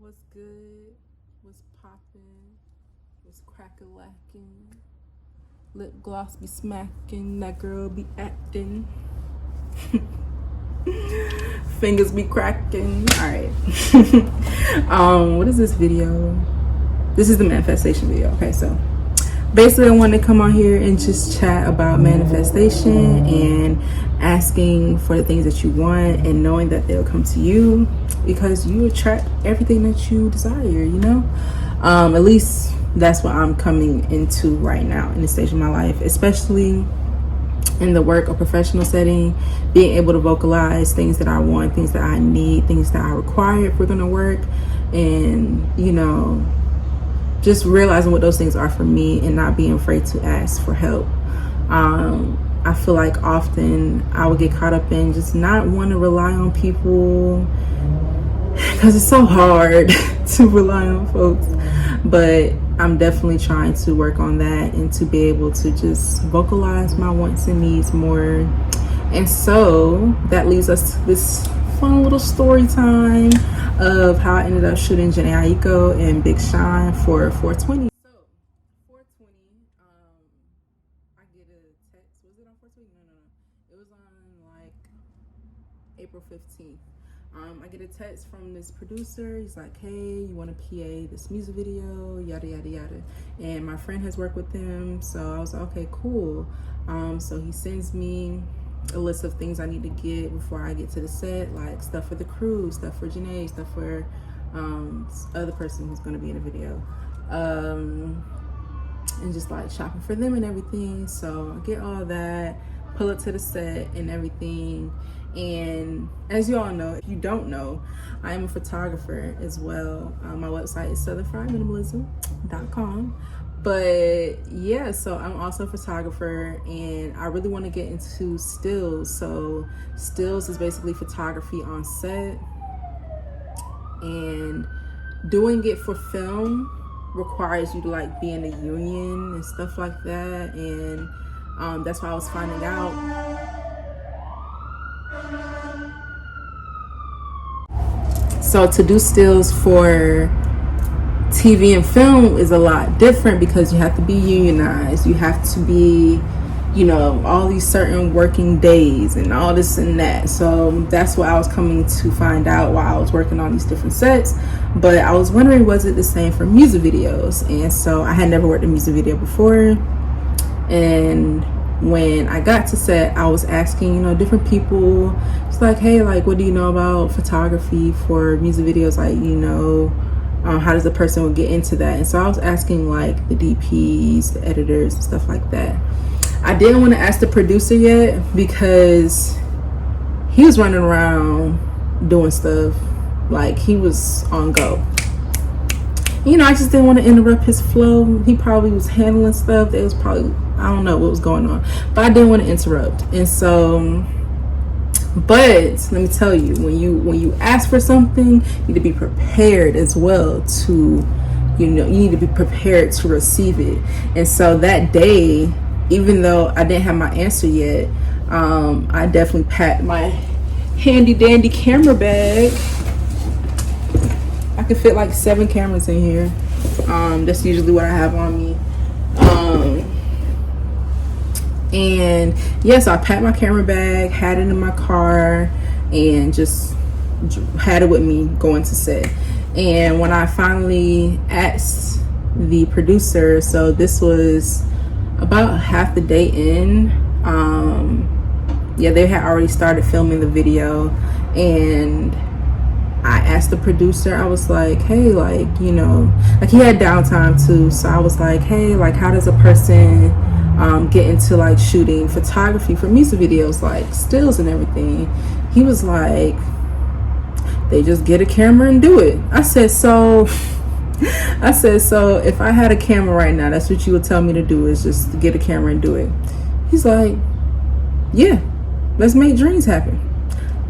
What's good? What's poppin'? What's crack-a-lackin'? Lip gloss be smacking. That girl be acting. Fingers be cracking. Alright. What is this video? This is the manifestation video. Okay, so basically I wanted to come on here and just chat about manifestation and asking for the things that you want and knowing that they'll come to you because you attract everything that you desire, you know? At least that's what I'm coming into right now in this stage of my life, especially in the work or professional setting, being able to vocalize things that I want, things that I need, things that I require if we're gonna work, and you know, just realizing what those things are for me and not being afraid to ask for help. I feel like often I would get caught up in just not want to rely on people because it's so hard to rely on folks, but I'm definitely trying to work on that and to be able to just vocalize my wants and needs more. And so that leads us to this fun little story time of how I ended up shooting Jhene Aiko and Big Sean for 420. So 420, I get a text. Was it on 420? No. It was on like April 15th. I get a text from this producer. He's like, hey, you want to PA this music video, yada yada yada. And my friend has worked with them, so I was like, okay, cool. So he sends me a list of things I need to get before I get to the set, like stuff for the crew, stuff for Jhene, stuff for other person who's going to be in the video, and just like shopping for them and everything. So I get all that, pull up to the set and everything. And as you all know, if you don't know, I am a photographer as well. My website is southernfriedminimalism.com. But yeah, so I'm also a photographer and I really want to get into stills. So stills is basically photography on set, and doing it for film requires you to like be in a union and stuff like that. And that's why I was finding out. So to do stills for TV and film is a lot different because you have to be unionized. You have to be, you know, all these certain working days and all this and that. So that's what I was coming to find out while I was working on these different sets. But I was wondering, was it the same for music videos? And so I had never worked a music video before. And when I got to set, I was asking, you know, different people. It's like, hey, like, what do you know about photography for music videos? Like, you know, how does a person get into that? And so I was asking like the DPs, the editors and stuff like that. I didn't want to ask the producer yet because he was running around doing stuff, like he was on go. You know, I just didn't want to interrupt his flow. He probably was handling stuff. It was probably, I don't know what was going on, but I didn't want to interrupt. And so, but let me tell you, when you ask for something, you need to be prepared as well to, you know, you need to be prepared to receive it. And so that day, even though I didn't have my answer yet, I definitely packed my handy dandy camera bag. I could fit like 7 cameras in here. That's usually what I have on me. And yes, I packed my camera bag, had it in my car, and just had it with me going to set. And when I finally asked the producer, so this was about half the day in, yeah, they had already started filming the video, and I asked the producer, I was like, hey, like, you know, like he had downtime too. So I was like, hey, like, how does a person get into like shooting photography for music videos, like stills and everything? He was like, they just get a camera and do it. I said, so if I had a camera right now, that's what you would tell me to do, is just get a camera and do it? He's like, yeah, let's make dreams happen.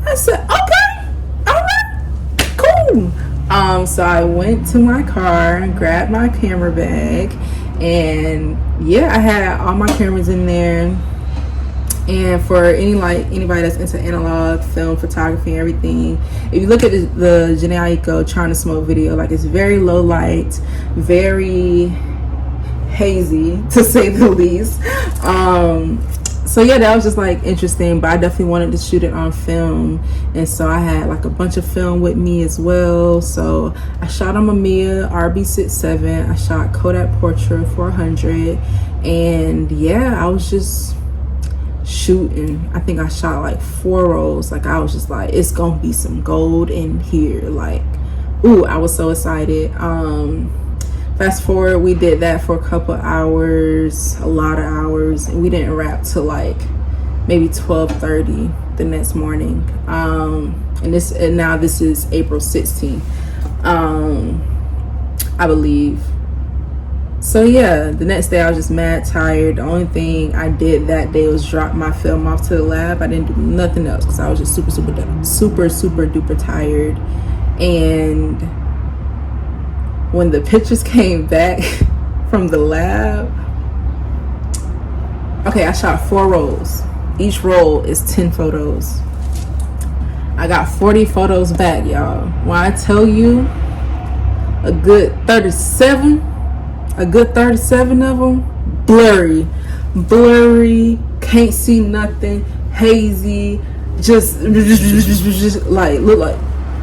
I said, okay, all right, cool. So I went to my car, grabbed my camera bag, and yeah, I had all my cameras in there. And for anybody that's into analog film photography and everything, if you look at the Jhene Aiko Trying to Smoke video, like, it's very low light, very hazy to say the least. So yeah, that was just like interesting, but I definitely wanted to shoot it on film, and so I had like a bunch of film with me as well. So I shot on Mamiya RB67, I shot Kodak Portra 400, and yeah, I was just shooting. I think I shot like 4 rolls. Like, I was just like, it's gonna be some gold in here. Like, ooh, I was so excited. Fast forward, we did that for a couple hours, a lot of hours, and we didn't wrap till like maybe 12:30 the next morning. And now this is April 16th, I believe. So yeah, the next day I was just mad tired. The only thing I did that day was drop my film off to the lab. I didn't do nothing else because I was just super duper tired. And when the pictures came back from the lab, okay, I shot 4 rolls. Each roll is 10 photos. I got 40 photos back, y'all. When I tell you, a good 37 of them blurry, can't see nothing, hazy, just like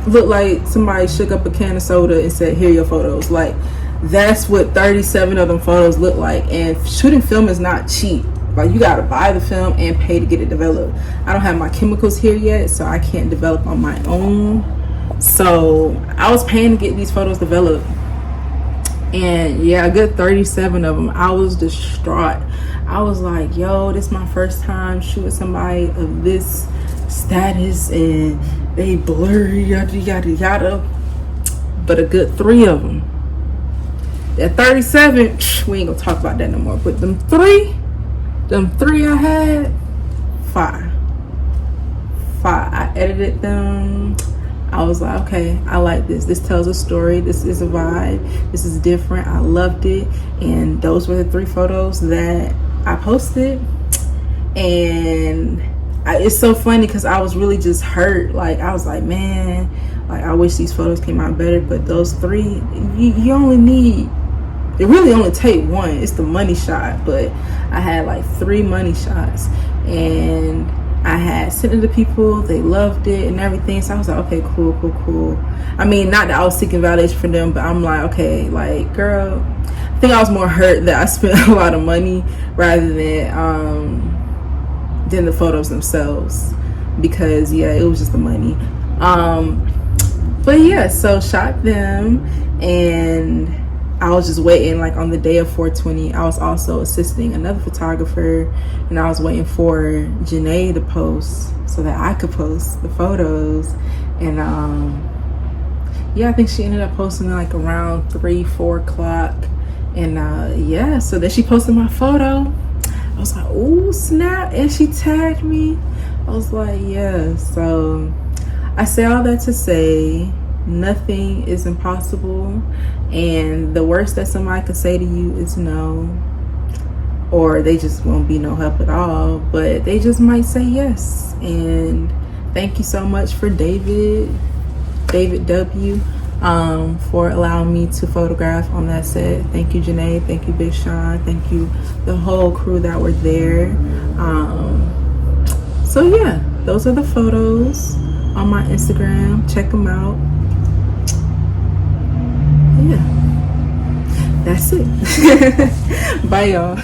look like somebody shook up a can of soda and said, here are your photos. Like, that's what 37 of them photos look like. And shooting film is not cheap. Like, you gotta buy the film and pay to get it developed. I don't have my chemicals here yet, so I can't develop on my own. So I was paying to get these photos developed, and yeah, a good 37 of them. I was distraught. I was like, yo, this is my first time shooting somebody of this status, and they blurry, yada. But a good 3 of them. That 37, we ain't gonna talk about that no more. But them three I had, fire. I edited them. I was like, okay, I like this. This tells a story. This is a vibe. This is different. I loved it. And those were the 3 photos that I posted. And it's so funny because I was really just hurt. Like, I was like, man, like, I wish these photos came out better. But those 3, you only need, it really only take 1. It's the money shot. But I had like 3 money shots, and I had sent it to people. They loved it and everything. So I was like, okay, cool. I mean, not that I was seeking validation for them, but I'm like, okay, like, girl, I think I was more hurt that I spent a lot of money rather than the photos themselves, because yeah, it was just the money. But yeah, so shot them, and I was just waiting. Like, on the day of 420, I was also assisting another photographer, and I was waiting for Jhene to post so that I could post the photos. And yeah, I think she ended up posting like around 3-4 o'clock. And yeah, so then she posted my photo. I was like, oh snap, and she tagged me. I was like, yeah. So I say all that to say, nothing is impossible, and the worst that somebody could say to you is no, or they just won't be no help at all, but they just might say yes. And thank you so much for David W, for allowing me to photograph on that set. Thank you, Jhene. Thank you, Big Sean. Thank you, the whole crew that were there. So yeah, those are the photos on my Instagram. Check them out. Yeah, that's it. Bye, y'all.